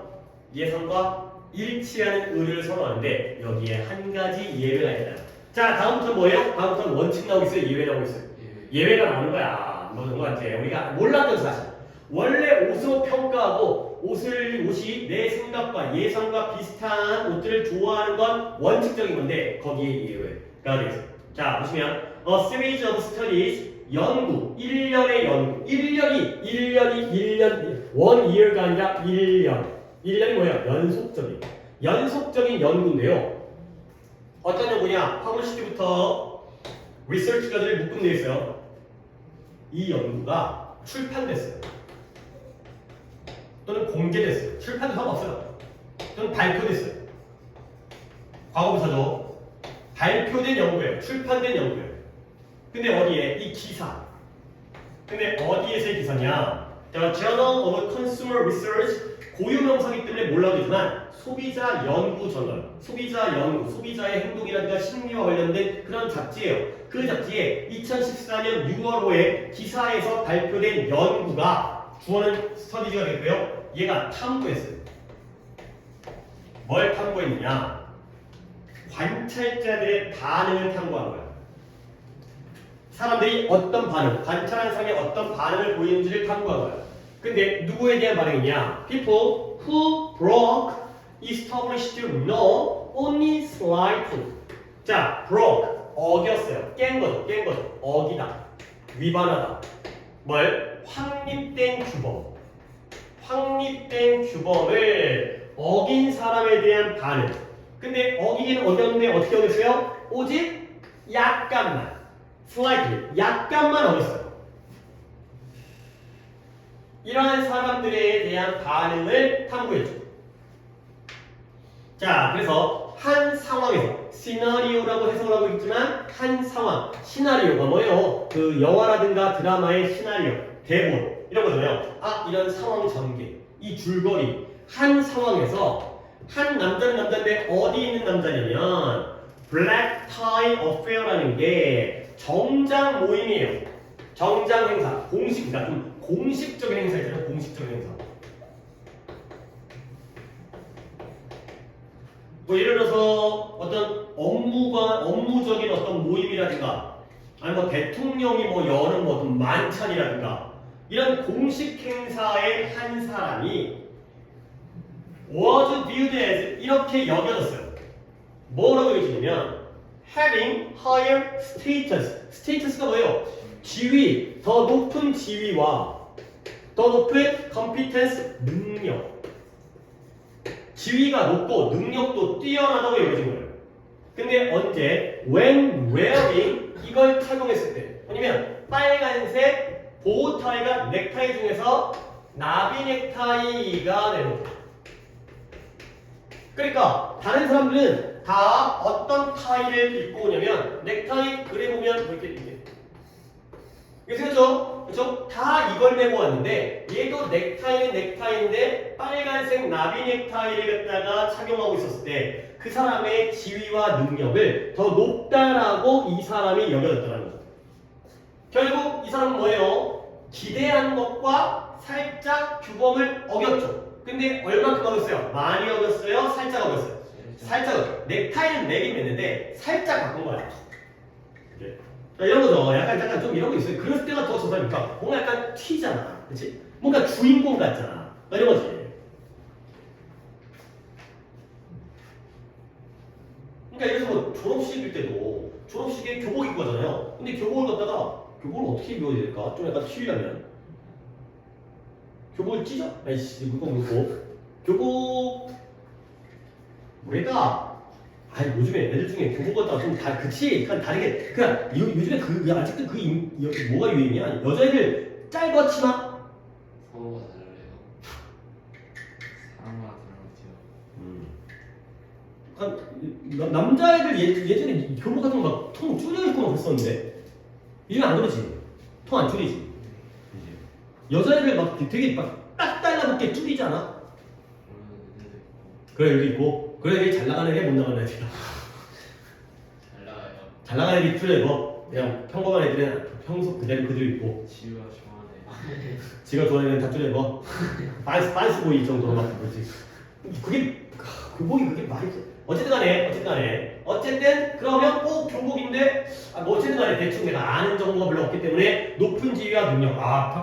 예상과 일치하는 의류를 선호하는데 여기에 한 가지 예외가 있다. 자, 다음부터 뭐예요? 다음부터는 원칙 나오겠어요? 예외 나오고 있어요? 예외가 나오는 거야. 뭐는 것 같아. 우리가 몰랐던 사실. 원래 옷으로 평가하고 옷이 내 생각과 예상과 비슷한 옷들을 좋아하는 건 원칙적인 건데 거기에 예외가 되겠어요. 자, 보시면 A series of studies 연구, 1년의 연구. 1년, 1 year가 아니라 1년. 1년이 뭐예요? 연속적인 연구인데요. 어떤 연구냐? 퍼블리시티부터 리서치까지를 묶음되어 있어요. 이 연구가 출판됐어요. 또는 공개됐어요. 출판은 상관없어요. 또는 발표됐어요. 과거부사죠. 발표된 연구예요. 출판된 연구예요. 근데 어디에? 이 기사. 근데 어디에서의 기사냐? 자, Journal of Consumer Research 고유명사이기 때문에 몰라도 되지만 소비자 연구 저널, 소비자 연구, 소비자의 행동이라든가 심리와 관련된 그런 잡지예요. 그 잡지에 2014년 6월호에 기사에서 발표된 연구가 주어는 스터디즈가 됐고요. 얘가 탐구했어요. 뭘 탐구했느냐? 관찰자들의 반응을 탐구한 거야. 사람들이 어떤 반응, 관찰하는 사람이 어떤 반응을 보이는지를 탐구한 거야. 근데 누구에 대한 반응이냐? People who broke established norm only slightly. 자, broke, 어겼어요. 깬 거죠. 어기다. 위반하다. 뭘? 확립된 규범. 확립된 규범을 어긴 사람에 대한 반응. 근데 어기기는 어겼는데 어떻게 어겼어요? 오직 약간만. slightly. 약간만 어겼어요. 이러한 사람들에 대한 반응을 탐구했죠. 자, 그래서 한 상황에서 시나리오라고 해석을 하고 있지만 한 상황, 시나리오가 뭐예요? 그 영화라든가 드라마의 시나리오, 대본 이런 거잖아요. 아, 이런 상황 전개, 이 줄거리 한 상황에서 한 남자는 남자인데 어디 있는 남자냐면 블랙 타이 어페어라는 게 정장 모임이에요. 정장 행사, 공식, 그러니까 좀 공식적인 행사 있잖아요. 공식적인 행사. 뭐 예를 들어서 어떤 업무적인 어떤 모임이라든가 아니면 뭐 대통령이 뭐 여는 뭐 만찬이라든가 이런 공식 행사의 한 사람이 was viewed as 이렇게 여겨졌어요. 뭐라고 여겨지냐면 having higher status. status가 뭐예요? 지위, 더 높은 지위와 더 높은 competence, 능력. 지위가 높고 능력도 뛰어나다고 여겨진 거예요. 근데 언제? when wearing 이걸 착용했을 때 아니면 빨간색 보호타이가 넥타이 중에서 나비 넥타이가 되는 거예요. 그러니까 다른 사람들은 다 어떤 타이를 입고 오냐면 넥타이 그래 보면 이렇게 그렇죠? 그렇죠? 다 이걸 메고 왔는데 얘도 넥타이는 넥타이인데 빨간색 나비 넥타이를 갖다가 착용하고 있었을 때 그 사람의 지위와 능력을 더 높다라고 이 사람이 여겨졌다는 거죠. 결국 이 사람은 뭐예요? 기대한 것과 살짝 규범을 어겼죠. 근데 얼마큼 어겼어요? 많이 어겼어요? 살짝 어겼어요? 살짝. 넥타이는 매긴 맸는데 살짝 바꾼 거야. 네. 이런 거죠. 약간 좀 이런 거 있어요. 그럴 때가 더 좋다니까. 뭔가 약간 튀잖아. 그치? 뭔가 주인공 같잖아. 이런 거지. 그러니까 예를 들어서 뭐 졸업식일 때도 졸업식에 교복 입고 가잖아요. 근데 교복을 갖다가 교복을 어떻게 입어야 될까? 좀 약간 튀려면 교복을 찢어? 아이씨 그거 그렇고 교복 뭐랄까? 아니 요즘에 애들 중에 교복 갖다가 좀 다 그치? 그냥 다르게 그냥 요즘에 아직도 뭐가 유행이야? 여자애들 짧아 치마? 서로가 다르래요. 사람마다 다르지요. 남자애들 예전에 교복 같은 거 막 통 줄여 입고 막 그랬었는데 요즘 안 그러지? 통 안 줄이지? 여자애들 막 되게 막 딱 달라붙게 줄이잖아? 그래 애들 있고 그래 애들이 잘 나가는 애 못 나가는 애들이야. 잘 나가요. 잘 나가는 애들이 줄여 입어. 그냥 평범한 애들은 평소 그대로 입고 지우가 좋아하네. 지가 좋아하는 애는 다 줄여 입어. 빤스 보이 정도로 막 그러지. 그게 교복이 그게 말이 어쨌든 간에 그러면 꼭 교복인데 뭐 어쨌든 간에 대충 내가 아는 정보가 별로 없기 때문에 높은 지위와 능력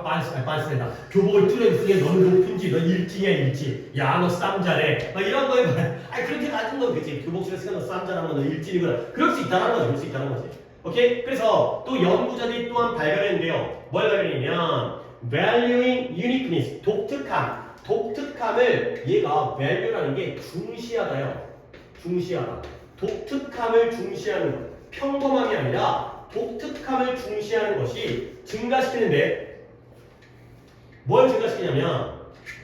빤스된다. 교복을 줄여 입으니 너는 높은 지위, 너 일진이야 일진. 야 너 쌈 잘해. 막 이런 거에 그렇게 낮은 건 그치. 교복 실었으니까 너 쌈 잘하면 너 일진이구나. 그럴 수 있다는 거지. 오케이? 그래서 또 연구자들이 또한 발견했는데요. 뭘 발견했냐면 valuing uniqueness, 독특함을 얘가 value라는 게 중시하다요. 중시하다. 독특함을 중시하는 것. 평범함이 아니라 독특함을 중시하는 것이 증가시키는데 뭘 증가시키냐면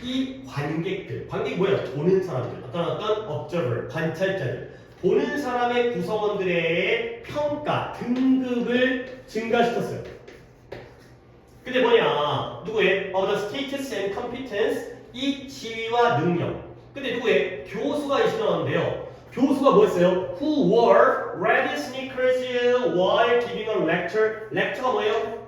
이 관객이 뭐야? 보는 사람들. 어떤 observer, 관찰자들. 보는 사람의 구성원들의 평가, 등급을 증가시켰어요. 근데 뭐냐? 누구의? Of the status and competence. 이 지위와 능력. 근데 누구의? 교수가 이시 나왔는데요. 교수가 뭐였어요? Who wore red sneakers while giving a lecture. lecture가 뭐예요?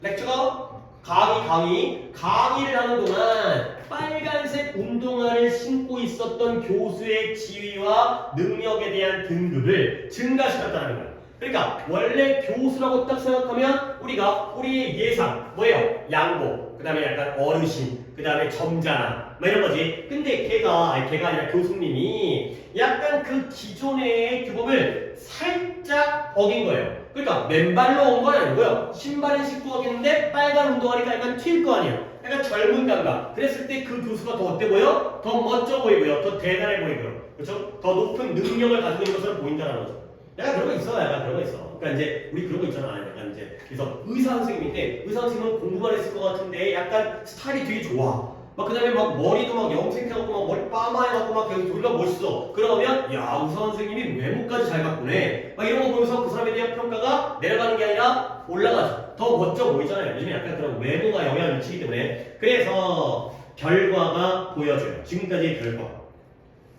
lecture가 강의를 하는 동안 빨간색 운동화를 신고 있었던 교수의 지위와 능력에 대한 등급을 증가시켰다는 거예요. 그러니까 원래 교수라고 딱 생각하면 우리가 우리의 예상 뭐예요? 양복, 그 다음에 약간 어르신, 그 다음에 점잖아 뭐 이런 거지. 근데 걔가 아니라 교수님이 약간 그 기존의 규범을 살짝 어긴 거예요. 그러니까 맨발로 온 건 아니고요. 신발을 신고 가겠는데 빨간 운동화니까 약간 튈 거 아니에요. 약간 젊은 감각. 그랬을 때 그 교수가 더 어때 보여? 더 멋져 보이고요. 더 대단해 보이고요. 그렇죠? 더 높은 능력을 가지고 있는 것으로 보인다는 거죠. 약간 그런 거 있어. 약간 그런 거 있어. 그러니까 이제 우리 그런 거 있잖아. 약간 이제 그래서 의사 선생님인데 의사 선생님은 공부만 했을 것 같은데 약간 스타일이 되게 좋아. 막 그다음에 막 머리도 막 염색해갖고 막 머리 빠마해갖고 막 계속 졸라 멋있어. 그러면 야 의사 선생님이 외모까지 잘 바꾸네. 막 이런 거 보면서 그 사람에 대한 평가가 내려가는 게 아니라 올라가죠. 더 멋져 보이잖아요. 요즘에 약간 그런 외모가 영향을 미치기 때문에. 그래서 결과가 보여져요. 지금까지의 결과.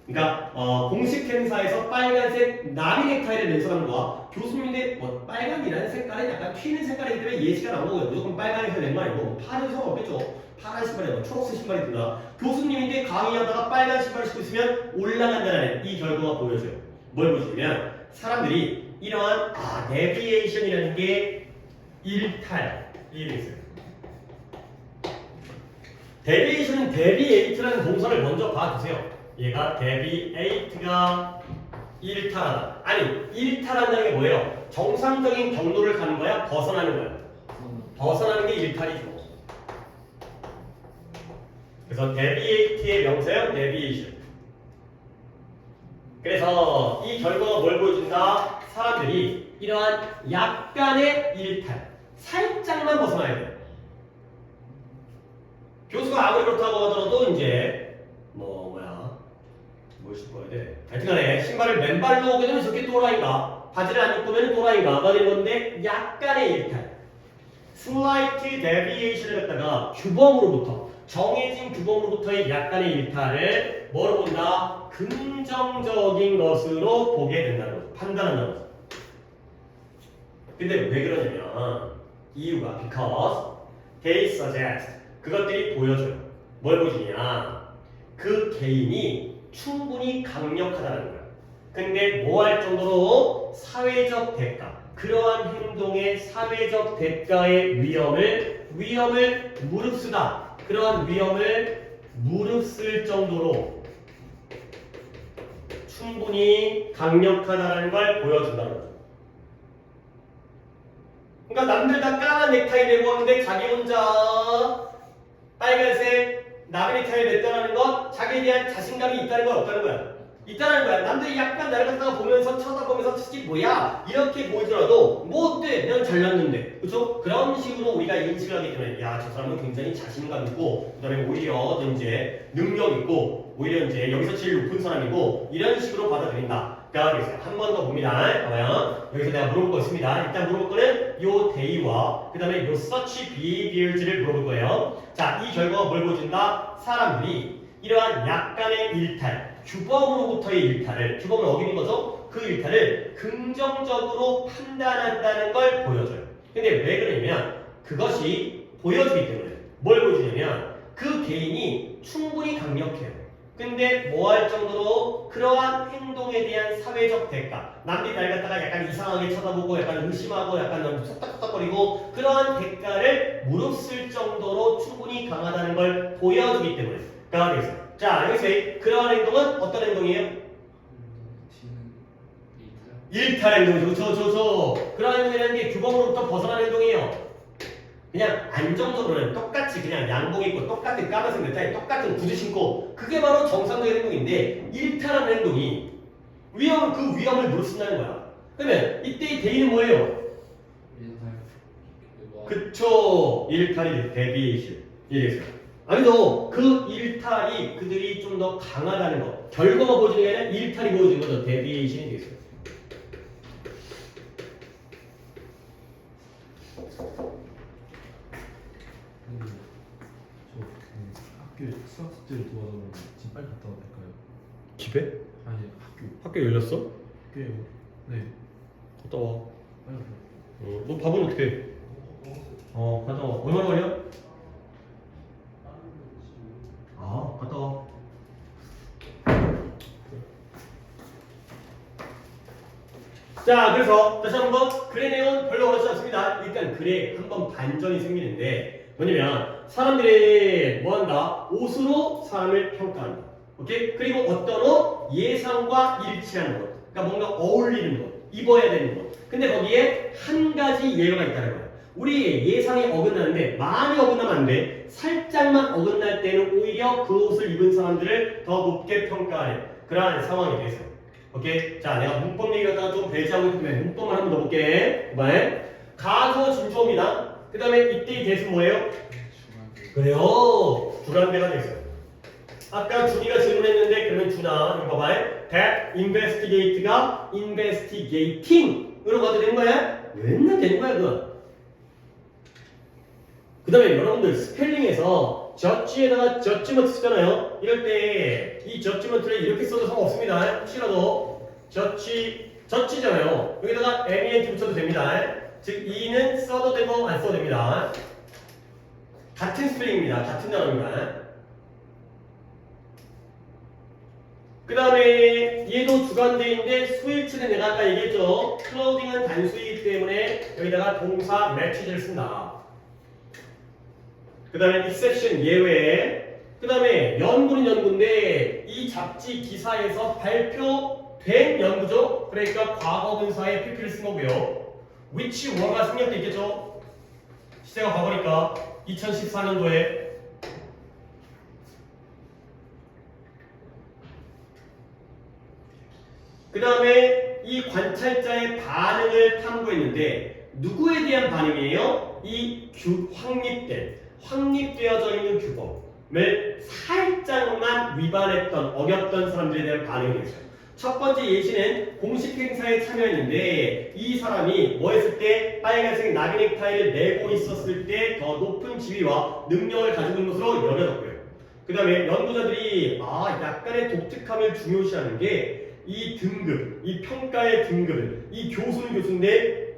그러니까 공식 행사에서 빨간색 나비 넥타이를 맨 사람과 교수님인데 뭐 빨간이라는 색깔은 약간 튀는 색깔이기 때문에 예시가 나온 거예요. 무조건 빨간색을 낸 거 아니고 뭐 파란 성 없겠죠. 파란 신발에 뭐 초록색 신발이 든다. 교수님인데 강의하다가 빨간 신발을 신고 있으면 올라간다는 이 결과가 보여져요. 뭘 보여주냐면 사람들이 이러한 데비에이션이라는 게 일탈 이게 있어요. 데비에이션은 데비에이트라는 동사를 먼저 봐주세요. 얘가 데비에이트가 일탈하다. 아니 일탈한다는 게 뭐예요? 정상적인 경로를 가는 거야? 벗어나는 거야? 벗어나는 게 일탈이죠. 그래서 데비에이트의 명사형 데비에이션. 그래서 이 결과가 뭘 보여준다? 사람들이 이러한 약간의 일탈, 살짝만 벗어나야 돼요. 교수가 아무리 그렇다고 하더라도 이제 뭘 신고 와야 돼? 하여튼간에 신발을 맨발로 오게 되면 저게 또라이인가? 바지를 안 입고 오면 또라이인가? 가 되는 건데 약간의 일탈, slight deviation을 갖다가 규범으로부터 정해진 규범으로부터의 약간의 일탈을 뭐로 본다? 긍정적인 것으로 보게 된다는 거죠. 판단한다는 거죠. 근데 왜 그러냐면 이유가 because they suggest 그것들이 보여줘요. 뭘 보여주냐? 그 개인이 충분히 강력하다는 거야. 근데 뭐 할 정도로 사회적 대가, 그러한 행동의 사회적 대가의 위험을 무릅쓰다. 그러한 위험을 무릅쓸 정도로 충분히 강력하다는 걸 보여준다는 거죠. 그러니까 남들 다 까만 넥타이 내고 왔는데 자기 혼자 빨간색 나비 넥타이를 냈다는 건 자기에 대한 자신감이 있다는 거야, 없다는 거야? 있다는 거야. 남들이 약간 나를 갖다가 보면서 쳐다보면서 특히 뭐야 이렇게 보이더라도 뭐 어때? 난 잘났는데, 그렇죠? 그런 식으로 우리가 인식을 하기 때문에 야 저 사람은 굉장히 자신감 있고 그다음에 오히려 이제 능력 있고 오히려 이제 여기서 제일 높은 사람이고 이런 식으로 받아들인다. 그래서 한 번 더 봅니다. 봐봐요. 여기서 내가 물어볼 거 있습니다. 일단 물어볼 거는 요 데이와 그 다음에 요 such behaviors를 물어볼 거예요. 자, 이 결과가 뭘 보여준다? 사람들이 이러한 약간의 일탈, 규범으로부터의 일탈을, 규범을 어기는 거죠? 그 일탈을 긍정적으로 판단한다는 걸 보여줘요. 근데 왜 그러냐면 그것이 보여주기 때문에 뭘 보여주냐면 그 개인이 충분히 강력해요. 근데 뭐 할 정도로 그러한 행동에 대한 사회적 대가, 남들이 날 갖다가 약간 이상하게 쳐다보고 약간 의심하고 약간 속닥속닥거리고 그러한 대가를 무릅쓸 정도로 충분히 강하다는 걸 보여주기 때문에 강하게 있어요. 자, 여기서 그러한 행동은 어떤 행동이에요? 일탈 행동이죠. 저 그러한 행동이라는 게 규범으로부터 벗어난 행동이에요. 그냥 안정적으로는 똑같이 그냥 양복 입고 똑같은 까만색 넥타이 똑같은 구두 신고 그게 바로 정상적인 행동인데 일탈하는 행동이 그 위험을 무릅쓴다는 거야. 그러면 이때의 대의는 뭐예요? 그쵸, 일탈이 데비에이션. 이해됐어요? 아니죠. 그 일탈이 그들이 좀 더 강하다는 거, 결과가 보여주는 게 아니라 일탈이 보여주는 거죠. 데비에이션이 되겠어요. 수학 숙제를 도와주면 지금 빨리 갔다 와도 될까요? 집에? 아니 학교 열렸어? 학교에 네 갔다 와. 빨리 갔다 너 밥은 어떻게 해? 갔다 와. 얼마나 걸려? 갔다 와. 자, 그래서 다시 한번 글의 내용은 별로 어렵지 않습니다. 일단 글에 한번 반전이 생기는데 뭐냐면 사람들이 뭐한다? 옷으로 사람을 평가한다. 오케이? 그리고 어떤 옷? 예상과 일치하는 것. 그러니까 뭔가 어울리는 것, 입어야 되는 것. 근데 거기에 한 가지 예외가 있다는 거예요. 우리 예상이 어긋나는데 많이 어긋나면 안 돼. 살짝만 어긋날 때는 오히려 그 옷을 입은 사람들을 더 높게 평가하는 그러한 상황이 되겠어요. 오케이? 자, 내가 문법 얘기 갖다가 좀 배제하고 있기 때문에 문법만 한번 더 볼게. 그다음에 가조 진조입니다. 그 다음에 이때의 대수 뭐예요? 그래요. 주간대가 되겠어요. 아까 준이가 질문했는데 그러면 준아 이거 봐봐요. That investigate가 investigating으로 가도 되는 거야? 맨날 되는 거야 그거. 그 다음에 여러분들 스펠링에서 judge에다가 judgment 쓰잖아요. 이럴 때 이 judgment를 이렇게 써도 상관없습니다. 혹시라도 judge잖아요. 여기다가 ment 붙여도 됩니다. 즉 e는 써도 되고 안 써도 됩니다. 같은 스펠링입니다. 같은 단어입니다. 그 다음에 얘도 주관대인데 수일치는 내가 아까 얘기했죠. 클로딩은 단수이기 때문에 여기다가 동사 match를 쓴다. 그 다음에 exception 예외. 그 다음에 연구는 연구인데 이 잡지 기사에서 발표된 연구죠. 그러니까 과거분사에 pp를 쓴 거고요. which were가 생략돼 있겠죠. 시제가 과거니까 2014년도에 그 다음에 이 관찰자의 반응을 탐구했는데 누구에 대한 반응이에요? 이 확립되어져 있는 규범을 살짝만 위반했던 어겼던 사람들에 대한 반응이었어요. 첫 번째 예시는 공식 행사에 참여했는데 이 사람이 뭐 했을 때 빨간색 나비 넥타이를 내고 있었을 때 더 높은 지위와 능력을 가지고 있는 것으로 여겨졌고요. 그 다음에 연구자들이 약간의 독특함을 중요시하는 게 이 등급, 이 평가의 등급을 이 교수는 교수인데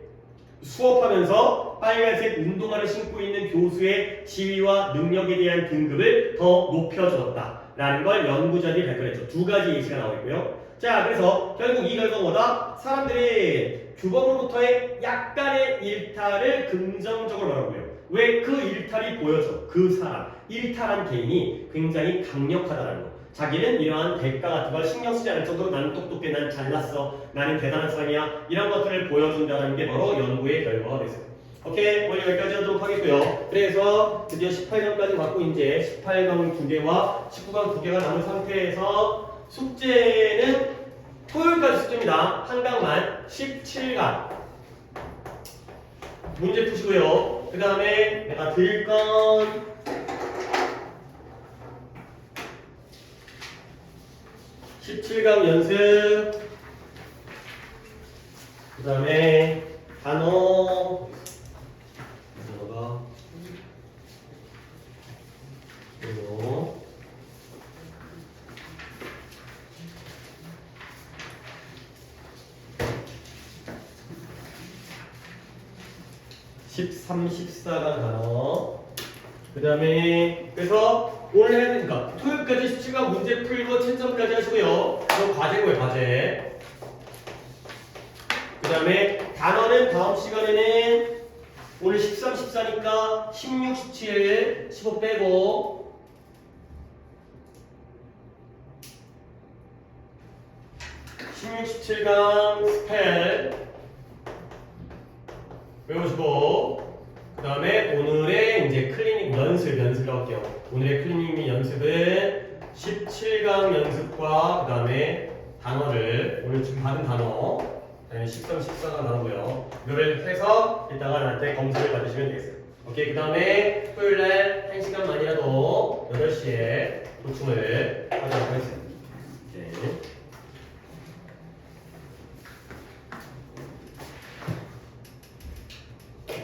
수업하면서 빨간색 운동화를 신고 있는 교수의 지위와 능력에 대한 등급을 더 높여주었다라는 걸 연구자들이 발표했죠. 두 가지 예시가 나오고 있고요. 자, 그래서 결국 이 결과가 뭐다? 사람들이 규범으로부터의 약간의 일탈을 긍정적으로 바라보고요. 왜 그 일탈이 보여져? 그 사람, 일탈한 개인이 굉장히 강력하다는 거. 자기는 이러한 대가 같은 걸 신경 쓰지 않을 정도로 나는 똑똑해, 난 잘났어, 나는 대단한 사람이야, 이런 것들을 보여준다는 게 바로 연구의 결과가 됐어요. 오케이, 오늘 여기까지 하도록 하겠고요. 그래서 드디어 18강까지 받고 이제 18강 2개와 19강 2개가 남은 상태에서 숙제는 토요일까지 숙제입니다. 한 강만 17강 문제 푸시고요. 그 다음에 내가 드릴 건 17강 연습, 그 다음에 단어가 13, 14강 단어. 그 다음에 그래서 오늘 해야 되니까 토요일까지 17강 문제 풀고 채점까지 하시고요. 이거 과제고요, 과제. 그 다음에 단어는 다음 시간에는 오늘 13, 14니까 16, 17, 15 빼고 16, 17강 스펠 외우시고 그 다음에 오늘의 이제 클리닉 연습이라고 할게요. 오늘의 클리닉 연습은 17강 연습과 그 다음에 단어를 오늘 지금 받은 단어 그 다음에 13, 14강 단어고요. 이거를 해서 이따가 나한테 검수를 받으시면 되겠어요. 오케이. 그 다음에 토요일날 1시간만이라도 8시에 보충을 하도록 하겠습니다.